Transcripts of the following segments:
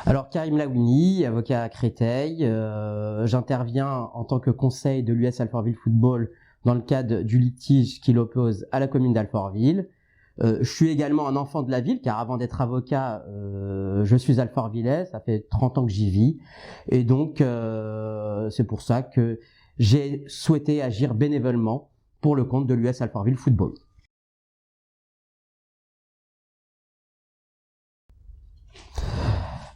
Alors Karim Lawini, avocat à Créteil, j'interviens en tant que conseil de l'US Alfortville Football dans le cadre du litige qui l'oppose à la commune d'Alfortville. Je suis également un enfant de la ville car avant d'être avocat, je suis alfortvillais, ça fait 30 ans que j'y vis et donc c'est pour ça que j'ai souhaité agir bénévolement pour le compte de l'US Alfortville Football.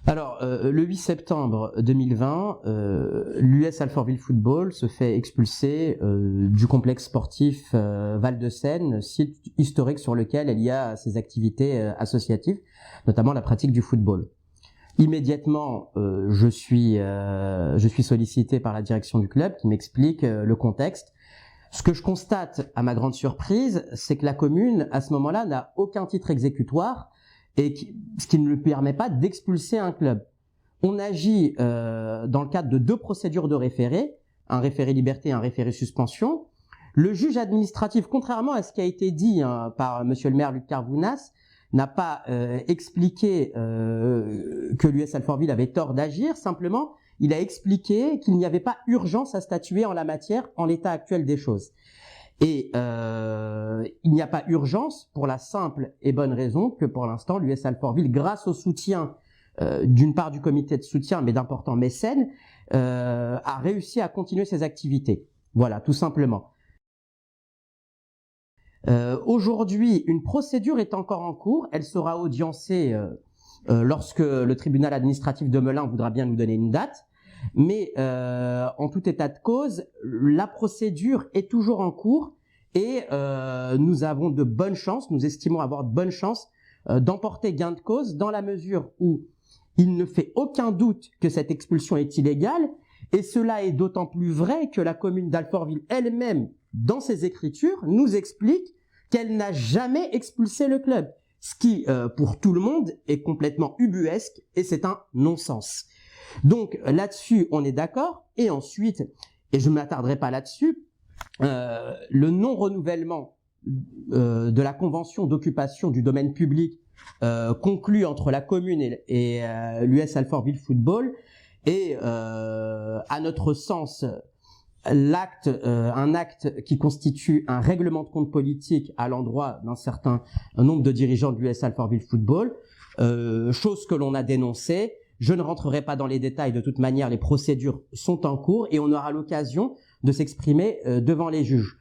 Alors, le 8 septembre 2020, l'US Alfortville Football se fait expulser du complexe sportif Val-de-Seine, site historique sur lequel il y a ses activités associatives, notamment la pratique du football. Immédiatement, je suis sollicité par la direction du club qui m'explique le contexte. Ce que je constate, à ma grande surprise, c'est que la commune, à ce moment-là, n'a aucun titre exécutoire, et ce qui ne lui permet pas d'expulser un club. On agit dans le cadre de 2 procédures de référé, un référé liberté et un référé suspension. Le juge administratif, contrairement à ce qui a été dit par monsieur le maire Luc Carvounas, n'a pas expliqué que l'US Alfortville avait tort d'agir, simplement il a expliqué qu'il n'y avait pas urgence à statuer en la matière en l'état actuel des choses. Et il n'y a pas urgence pour la simple et bonne raison que pour l'instant l'US Alfortville, grâce au soutien d'une part du comité de soutien mais d'importants mécènes, a réussi à continuer ses activités. Voilà, tout simplement. Aujourd'hui, une procédure est encore en cours. Elle sera audiencée lorsque le tribunal administratif de Melun voudra bien nous donner une date. Mais en tout état de cause, la procédure est toujours en cours et nous avons de bonnes chances, nous estimons avoir de bonnes chances d'emporter gain de cause dans la mesure où il ne fait aucun doute que cette expulsion est illégale et cela est d'autant plus vrai que la commune d'Alfortville elle-même, dans ses écritures, nous explique qu'elle n'a jamais expulsé le club, ce qui, pour tout le monde, est complètement ubuesque et c'est un non-sens. Donc là-dessus, on est d'accord. Et ensuite, et je ne m'attarderai pas là-dessus, le non-renouvellement de la convention d'occupation du domaine public conclue entre la commune et l'US Alfortville Football est, à notre sens, un acte qui constitue un règlement de compte politique à l'endroit d'un certain nombre de dirigeants de l'US Alfortville Football, chose que l'on a dénoncée. Je ne rentrerai pas dans les détails, de toute manière, les procédures sont en cours et on aura l'occasion de s'exprimer devant les juges.